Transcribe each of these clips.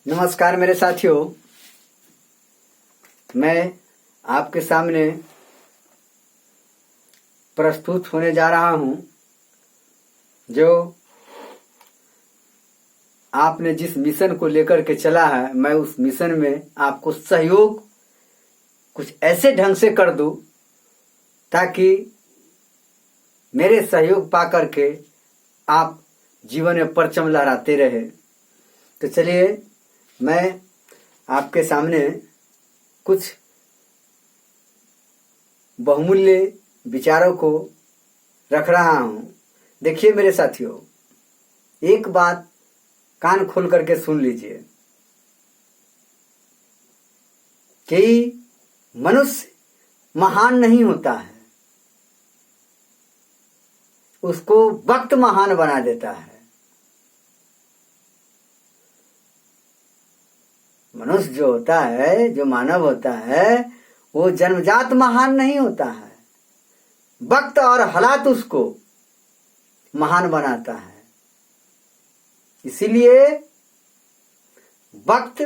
नमस्कार मेरे साथियों, मैं आपके सामने प्रस्तुत होने जा रहा हूं जो आपने जिस मिशन को लेकर के चला है। मैं उस मिशन में आपको सहयोग कुछ ऐसे ढंग से कर दूं ताकि मेरे सहयोग पाकर के आप जीवन में परचम लहराते रहे। तो चलिए मैं आपके सामने कुछ बहुमूल्य विचारों को रख रहा हूं। देखिए मेरे साथियों, एक बात कान खोल करके सुन लीजिए कि मनुष्य महान नहीं होता है, उसको वक्त महान बना देता है। मनुष्य जो होता है, जो मानव होता है, वो जन्मजात महान नहीं होता है, वक्त और हालात उसको महान बनाता है। इसीलिए वक्त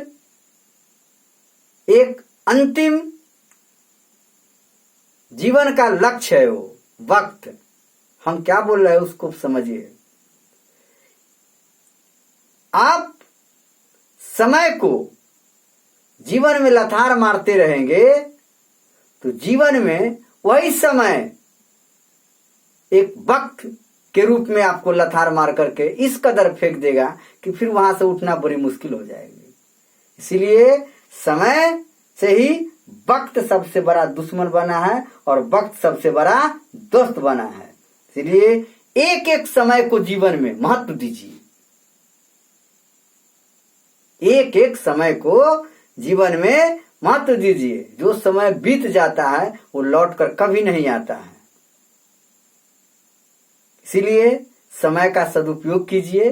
एक अंतिम जीवन का लक्ष्य है। वो वक्त, हम क्या बोल रहे हैं उसको समझिए। आप समय को जीवन में लथार मारते रहेंगे तो जीवन में वही समय एक वक्त के रूप में आपको लथार मार करके इस कदर फेंक देगा कि फिर वहां से उठना बड़ी मुश्किल हो जाएगी। इसीलिए समय से ही वक्त सबसे बड़ा दुश्मन बना है और वक्त सबसे बड़ा दोस्त बना है। इसलिए एक एक समय को जीवन में महत्व दीजिए। एक एक समय को जीवन में महत्व दीजिए। जो समय बीत जाता है वो लौटकर कभी नहीं आता है। इसीलिए समय का सदुपयोग कीजिए।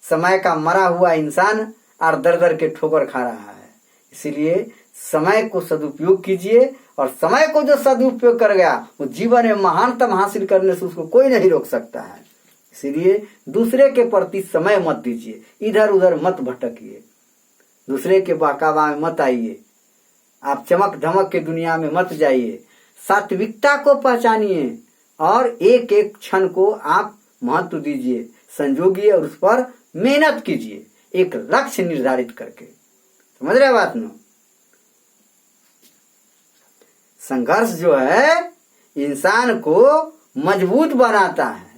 समय का मरा हुआ इंसान और दर दर के ठोकर खा रहा है। इसीलिए समय को सदुपयोग कीजिए और समय को जो सदुपयोग कर गया वो जीवन में महानतम हासिल करने से उसको कोई नहीं रोक सकता है। इसीलिए दूसरे के प्रति समय मत दीजिए, इधर उधर मत भटकिए, दूसरे के बहकावा में मत आइए, आप चमक धमक के दुनिया में मत जाइए। सात्विकता को पहचानिए और एक एक क्षण को आप महत्व दीजिए, संजोगिए और उस पर मेहनत कीजिए एक लक्ष्य निर्धारित करके। समझ रहे बात ना? संघर्ष जो है इंसान को मजबूत बनाता है।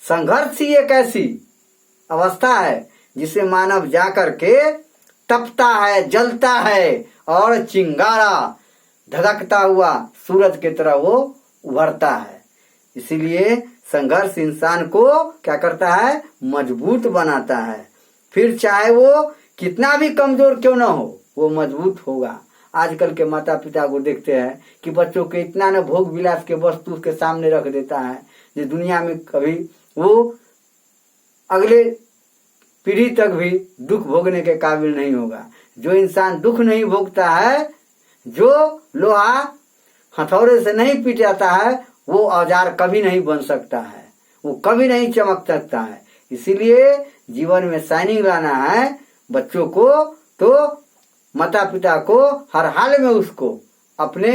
संघर्ष ही एक ऐसी अवस्था है जिसे मानव जाकर के तपता है, जलता है और चिंगारा धधकता हुआ सूरज की तरह वो उभरता है। इसीलिए संघर्ष इंसान को क्या करता है? मजबूत बनाता है। फिर चाहे वो कितना भी कमजोर क्यों ना हो, वो मजबूत होगा। आजकल के माता पिता को देखते हैं कि बच्चों के इतना न भोग विलास के वस्तु के सामने रख देता है जो दुनिया में कभी वो अगले पीढ़ी तक भी दुख भोगने के काबिल नहीं होगा। जो इंसान दुख नहीं भोगता है, जो लोहा हथौड़े से नहीं पीट जाता है, वो औजार कभी नहीं बन सकता है, वो कभी नहीं चमक सकता है। इसीलिए जीवन में शाइनिंग लाना है बच्चों को, तो माता पिता को हर हाल में उसको अपने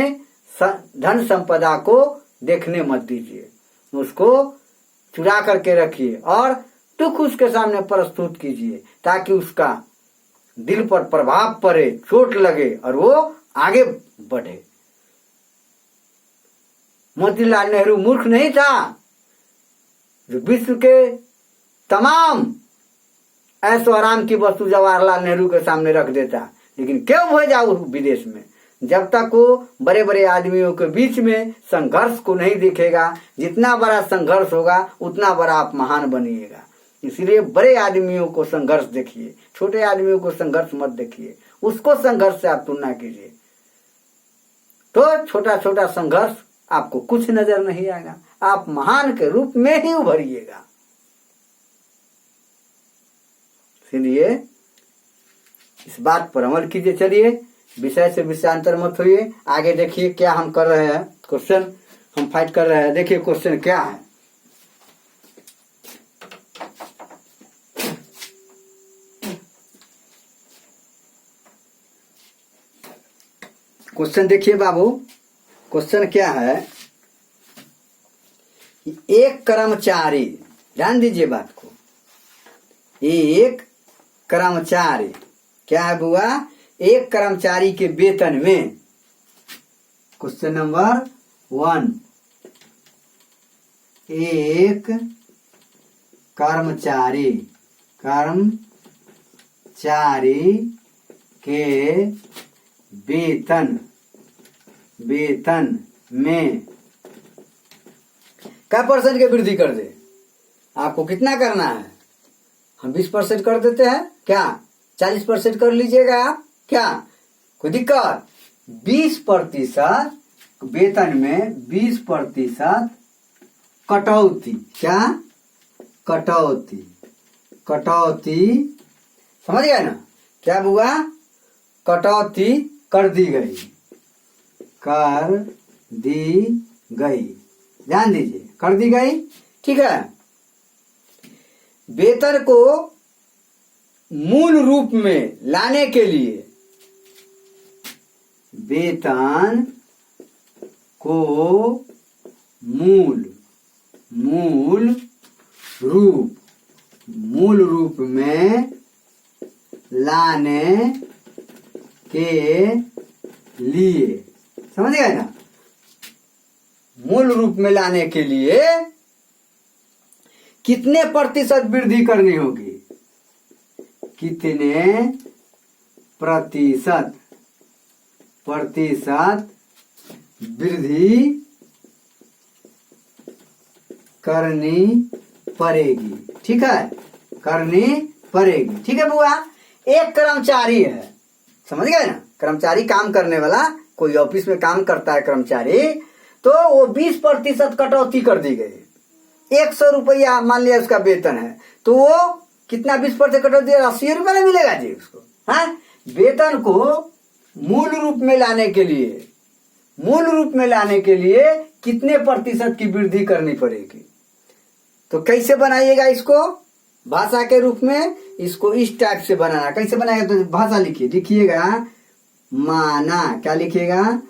धन संपदा को देखने मत दीजिए, उसको चुरा करके रखिए और दुख उसके सामने प्रस्तुत कीजिए ताकि उसका दिल पर प्रभाव पड़े, चोट लगे और वो आगे बढ़े। मोतीलाल नेहरू मूर्ख नहीं था जो विश्व के तमाम ऐशो आराम की वस्तु जवाहरलाल नेहरू के सामने रख देता, लेकिन क्यों भेजा उस विदेश में? जब तक वो बड़े बड़े आदमियों के बीच में संघर्ष को नहीं दिखेगा, जितना बड़ा संघर्ष होगा उतना बड़ा आप महान बनिएगा। इसलिए बड़े आदमियों को संघर्ष देखिए, छोटे आदमियों को संघर्ष मत देखिए, उसको संघर्ष से आप तुलना कीजिए तो छोटा छोटा संघर्ष आपको कुछ नजर नहीं आएगा, आप महान के रूप में ही उभरिएगा। इसलिए इस बात पर अमल कीजिए। चलिए विषय से विषयांतर मत होइए, आगे देखिए क्या हम कर रहे हैं। क्वेश्चन हम फाइट कर रहे हैं। देखिए क्वेश्चन क्या है। क्वेश्चन देखिए बाबू, क्वेश्चन क्या है? एक कर्मचारी, ध्यान दीजिए बात को, एक कर्मचारी, क्या है बुआ? एक कर्मचारी के वेतन में, क्वेश्चन नंबर 1, एक कर्मचारी के वेतन में क्या परसेंट की वृद्धि कर दे? आपको कितना करना है? हम 20% कर देते हैं क्या? 40% कर लीजिएगा आप क्या? कोई दिक्कत? 20% वेतन में 20% कटौती, क्या? कटौती समझ गए ना? क्या हुआ? कटौती कर दी गई, ध्यान दीजिए, कर दी गई। ठीक है, वेतन को मूल रूप में लाने के लिए, वेतन को मूल रूप में लाने के लिए, समझ गए ना? मूल रूप में लाने के लिए कितने प्रतिशत वृद्धि करनी होगी? कितने प्रतिशत वृद्धि करनी पड़ेगी? ठीक है, करनी पड़ेगी। ठीक है बुआ, एक कर्मचारी है, समझ गए ना? कर्मचारी काम करने वाला, कोई ऑफिस में काम करता है कर्मचारी, तो वो 20% कटौती कर दी गई। 100 रुपया मान लिया उसका वेतन है, तो वो कितना 20% कटौती? 80 रुपया ना मिलेगा जी उसको। हाँ, वेतन को मूल रूप में लाने के लिए कितने प्रतिशत की वृद्धि करनी पड़ेगी? तो कैसे बनाइएगा इसको भाषा के रूप में? इसको इस टाइप से बनाना। कैसे बनाएगा? तो भाषा लिखिएगा माना, क्या लिखिएगा?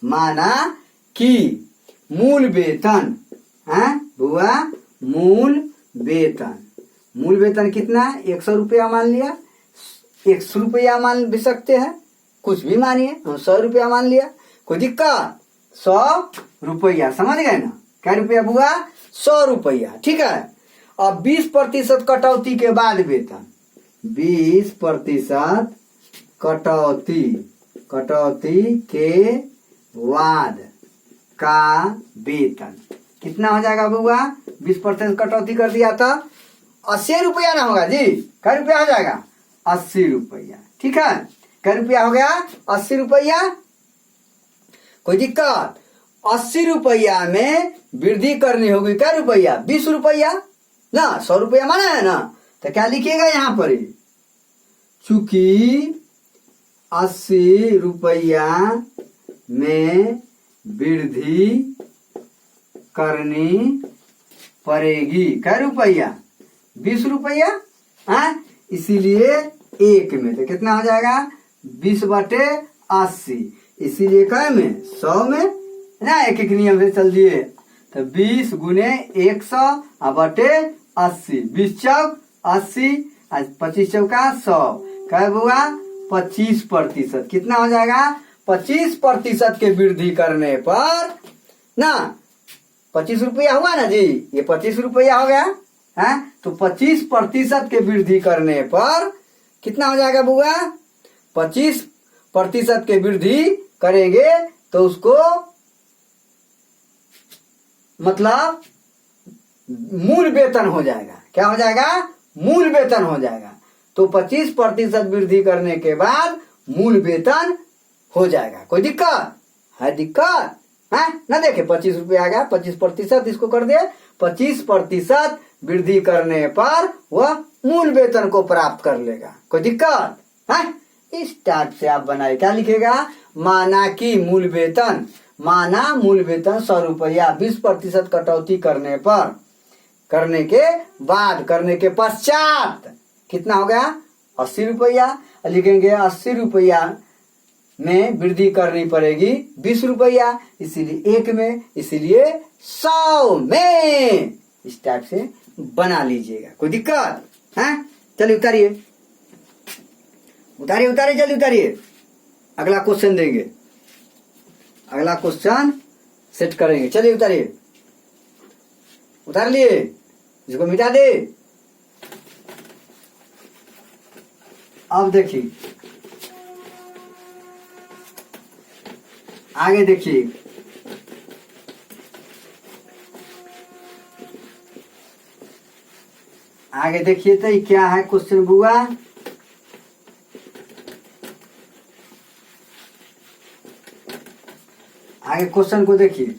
माना कि मूल वेतन, है बुआ? मूल वेतन कितना? 100 रुपया मान लिया, 100 रुपया मान भी सकते हैं, कुछ भी मानिए, 100 रुपया मान लिया, कोई दिक्कत? 100 रुपया, समझ गए ना? क्या रुपया बुआ? 100 रुपया। ठीक है, अब 20% कटौती के बाद वेतन, 20% कटौती के बाद का वेतन कितना हो जाएगा बुआ? 20% कटौती कर दिया तो 80 रुपया ना होगा जी? क्या रुपया हो जाएगा? 80 रुपया। ठीक है, क्या रुपया हो गया? 80 रुपया। कोई दिक्कत? 80 रुपया में वृद्धि करनी होगी, क्या रुपया? 20 रुपया ना, 100 रुपया माना है ना? तो क्या लिखिएगा यहाँ पर? चूंकि 80 रुपया में वृद्धि करनी पड़ेगी, क्या रुपया? 20 रुपया। हाँ, इसीलिए एक में तो कितना हो जाएगा? 20/80, इसीलिए क्या में? 100 में ना, एक नियम से चल दिए, तो 20 गुने 100 बटे 80, 20 चौक 80, 25 चौका 100, क्या हुआ? 25%। कितना हो जाएगा? 25% के वृद्धि करने पर ना 25 रुपया हुआ ना जी? ये 25 रुपया हो गया है, तो 25% के वृद्धि करने पर कितना हो जाएगा बुआ? 25% के वृद्धि करेंगे तो उसको मतलब मूल वेतन हो जाएगा। क्या हो जाएगा? मूल वेतन हो जाएगा। तो 25% वृद्धि करने के बाद मूल वेतन हो जाएगा। कोई दिक्कत है? दिक्कत है ना? देखे 25 रुपया आ गया, 25% इसको कर दे, 25% वृद्धि करने पर वह मूल वेतन को प्राप्त कर लेगा। कोई दिक्कत है? इस टाइप से आप बनाए। क्या लिखेगा? माना कि मूल वेतन, माना मूल वेतन 100 रुपया, 20% कटौती करने पर, करने के बाद, करने के पश्चात कितना हो गया? 80 रुपया। लिखेंगे 80 रुपया में वृद्धि करनी पड़ेगी 20 रुपया, इसीलिए 1 में, इसीलिए 100 में। इस टाइप से बना लीजिएगा। कोई दिक्कत है? चलिए उतारिए उतारिए उतारिए, जल्दी उतारिए। अगला क्वेश्चन देंगे, अगला क्वेश्चन सेट करेंगे। चलिए उतारिए, उतार लिए, इसको मिटा दे। अब देखिए, आगे देखिए, आगे देखिए तो ये क्या है क्वेश्चन बुआ। आगे क्वेश्चन को देखिए,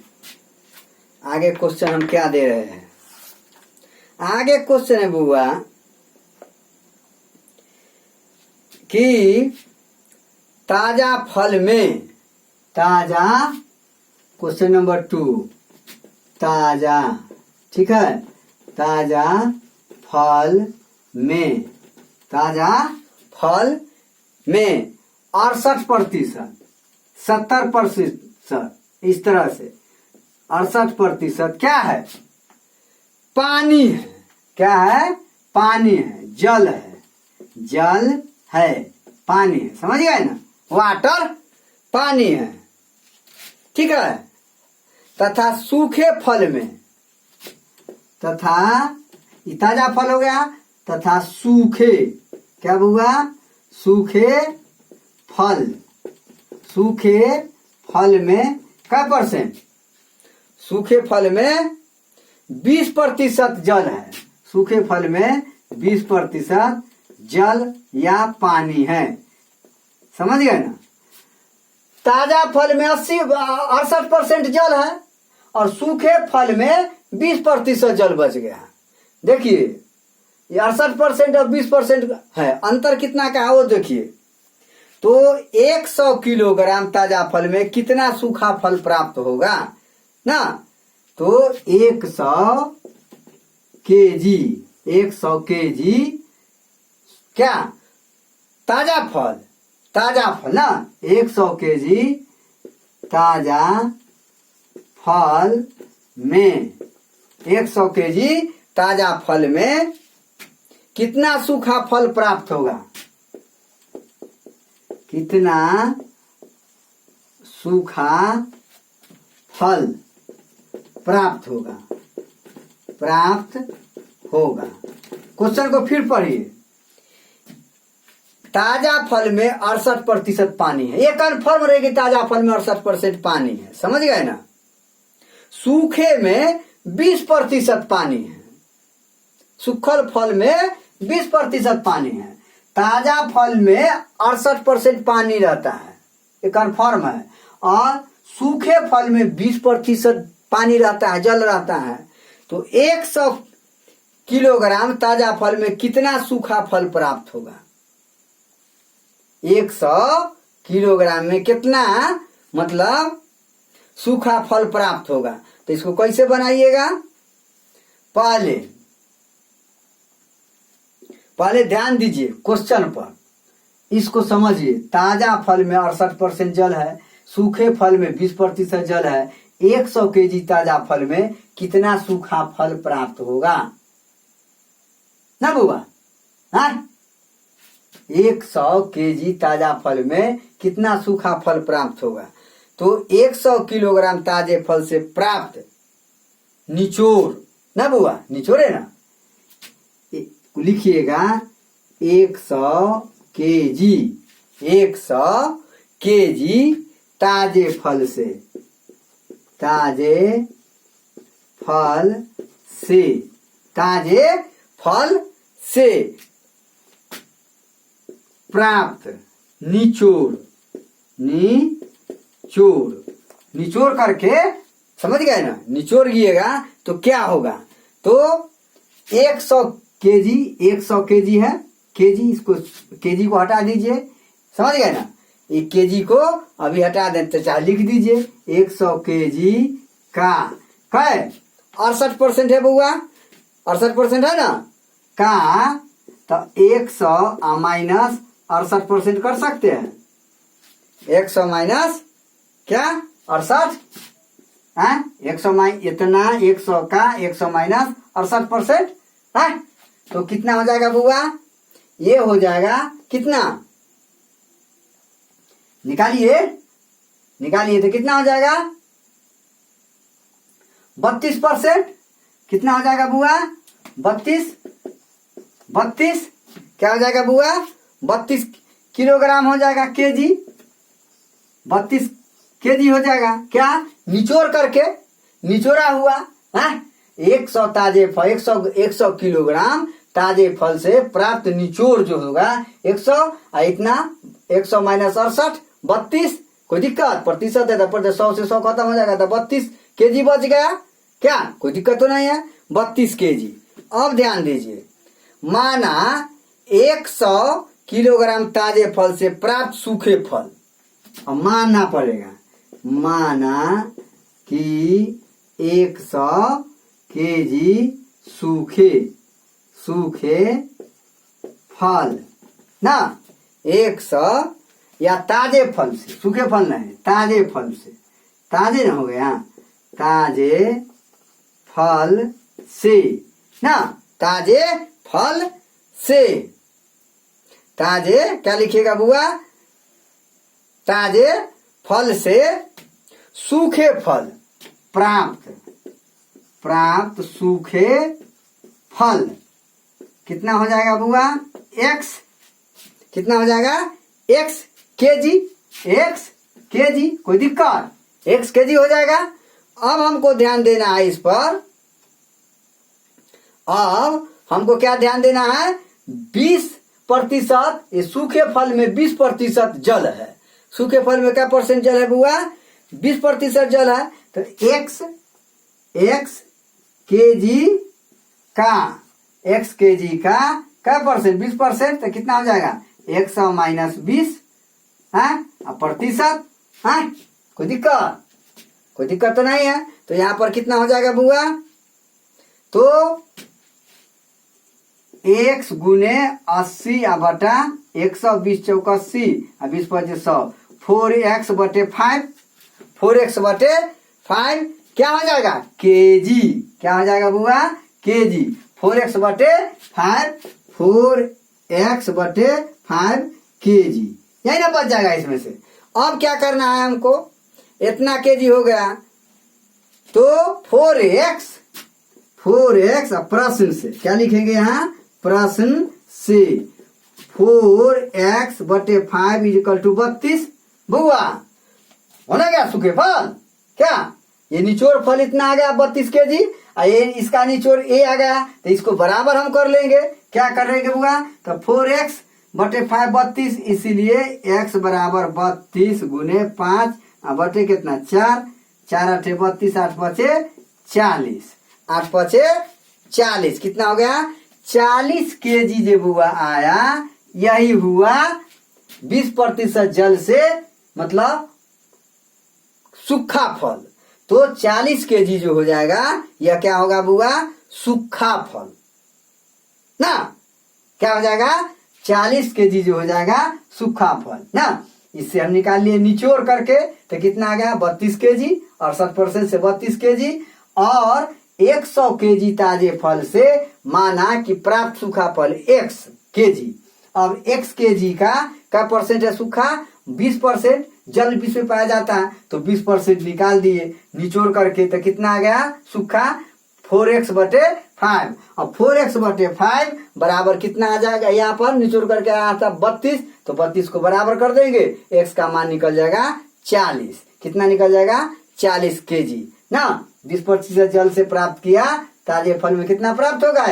आगे क्वेश्चन हम क्या दे रहे हैं। आगे क्वेश्चन है बुआ कि ताजा फल में, ताजा, क्वेश्चन नंबर 2, ताजा, ठीक है, ताजा फल में, ताजा फल में 68%, 70%, इस तरह से 68% क्या है? पानी है। क्या है? पानी है, जल है, जल है, पानी है। समझ गए ना? वाटर पानी है, ठीक है। तथा सूखे फल में, तथा ये ताजा फल हो गया, तथा सूखे, क्या हुआ? सूखे फल, सूखे फल में क्या परसेंट? सूखे फल में 20% जल है। सूखे फल में 20% जल या पानी है। समझ गए ना? ताजा फल में 68% जल है और सूखे फल में 20% जल बच गया। देखिए, ये 68% और 20% है, अंतर कितना का है वो देखिए। तो 100 किलोग्राम ताजा फल में कितना सूखा फल प्राप्त होगा ना? तो 100 केजी, 100 केजी क्या? ताजा फल, ताजा फल ना, 100 केजी ताजा फल में, 100 केजी ताजा फल में कितना सूखा फल प्राप्त होगा? कितना सूखा फल प्राप्त होगा? प्राप्त होगा। क्वेश्चन को फिर पढ़िए। ताजा फल में 68% पानी है। ये कन्फर्म रहेगी, ताजा फल में 68% पानी है। समझ गए ना? सूखे में 20% पानी है। सूखल फल में 20% पानी है। ताजा फल में 68% पानी रहता है, ये कन्फर्म है। और सूखे फल में 20% पानी रहता है, जल रहता है। तो 100 किलोग्राम ताजा फल में कितना सूखा फल प्राप्त होगा? 100 किलोग्राम में कितना मतलब सूखा फल प्राप्त होगा? तो इसको कैसे बनाइएगा? पहले ध्यान दीजिए क्वेश्चन पर, इसको समझिए। ताजा फल में 68% जल है, सूखे फल में 20% जल है। 100 केजी ताजा फल में कितना सूखा फल प्राप्त होगा ना बुआ? हाँ, 100 केजी ताजा फल में कितना सूखा फल प्राप्त होगा? तो 100 किलोग्राम ताजे फल से प्राप्त निचोड़ ना बुआ, निचोड़ है ना, लिखिएगा 100 केजी, 100 केजी ताजे फल से, ताजे फल से, ताजे फल से प्राप्त निचोड़, निचोड़, निचोड़ करके, समझ गए ना? निचोड़िएगा तो क्या होगा? तो 100 केजी, 100 केजी है, केजी, इसको केजी को हटा दीजिए। समझ गए ना? ये केजी को अभी हटा दें तो चाहे लिख दीजिए 100 केजी का 68% है बुआ, 68% है ना का, तो 100 माइनस 68% कर सकते हैं। 100 माइनस क्या 68 है 100 इतना 100 का 100 माइनस 68% है तो कितना हो जाएगा बुआ ये हो जाएगा कितना निकालिए तो कितना हो जाएगा 32% कितना हो जाएगा बुआ 32 क्या हो जाएगा बुआ 32 किलोग्राम हो जाएगा केजी 32 केजी हो जाएगा क्या निचोड़ करके निचोड़ा हुआ है 100 ताजे फल 100 किलोग्राम ताजे फल से प्राप्त निचोड़ जो होगा 100 इतना 100 माइनस 68 32 कोई दिक्कत प्रतिशत है तो 100 से 100 खत्म हो जाएगा तो 32 केजी बच गया क्या कोई दिक्कत तो नहीं है 32 केजी। अब ध्यान दीजिए माना 100 किलोग्राम ताजे फल से प्राप्त सूखे फल अब मानना पड़ेगा माना कि 100 केजी सूखे फल ना 100 या ताजे फल से सूखे फल नहीं ताजे फल से ताजे ना हो गया ताजे फल से ना ताजे फल से ताजे क्या लिखिएगा बुआ ताजे फल से सूखे फल प्राप्त सूखे फल कितना हो जाएगा बुआ x कितना हो जाएगा x केजी कोई दिक्कत x केजी हो जाएगा। अब हमको ध्यान देना है इस पर अब हमको क्या ध्यान देना है 20% ये सूखे फल में 20% जल है सूखे फल में क्या परसेंट जल है बुआ 20% जल है तो x केजी का क्या परसेंट 20% तो कितना हो जाएगा 100 माइनस 20 है प्रतिशत है कोई दिक्कत तो नहीं है तो यहाँ पर कितना हो जाएगा बुआ तो x गुने 80 बटा 120 चौक 80 20 पच्चीस 100 4x बटे 5 क्या हो जाएगा केजी क्या हो जाएगा बुआ केजी 4x बटे 5 केजी यही ना बच जाएगा इसमें से। अब क्या करना है हमको इतना केजी हो गया तो 4x प्रश्न से क्या लिखेंगे यहाँ प्रश्न से 4x बटे 5 इजिकल टू 32 बुआ होना क्या सूखे फल क्या ये निचोड़ फल इतना आ गया 32 केजी ये इसका निचोड़ ए आ गया तो इसको बराबर हम कर लेंगे क्या कर लेंगे बुआ तो 4x बटे 5 32 इसीलिए x बराबर 32 गुने 5 बटे कितना 4 8 32 8 बचे 40 8 बचे 40 कितना हो गया 40 केजी जो बुआ आया यही हुआ 20% जल से मतलब सूखा फल तो 40 केजी जो हो जाएगा यह क्या होगा बुआ सूखा फल ना क्या हो जाएगा 40 केजी जो हो जाएगा सूखा फल ना इससे हम निकाल लिए निचोड़ करके तो कितना आ गया 32 केजी 68% से 32 केजी और 100 केजी ताजे फल से माना कि प्राप्त सूखा फल x केजी। अब x केजी का क्या परसेंट है सूखा 20% जल विष में पाया जाता है तो 20% निकाल दिए निचोड़ करके तो कितना आ गया सूखा 4x बटे 5 अब 4x बटे 5 बराबर कितना आ जाएगा यहाँ पर निचोड़ करके आया था 32 तो 32 को बराबर कर देंगे x का मान निकल जाएगा 40 कितना निकल जाएगा 40 केजी ना 20% जल से प्राप्त किया ताजे फल में कितना प्राप्त होगा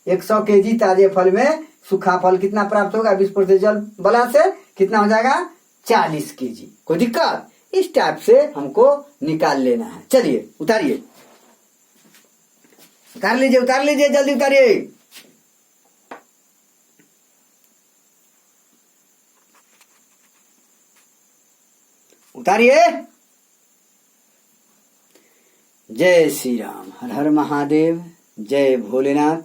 100 केजी ताजे फल में सूखा फल कितना प्राप्त होगा 20% जल बला से कितना हो जाएगा 40 केजी कोई दिक्कत इस टाइप से हमको निकाल लेना है। चलिए उतारिए उतार लीजिए जल्दी उतारिए उतारिए। जय श्री राम हर हर महादेव जय भोलेनाथ।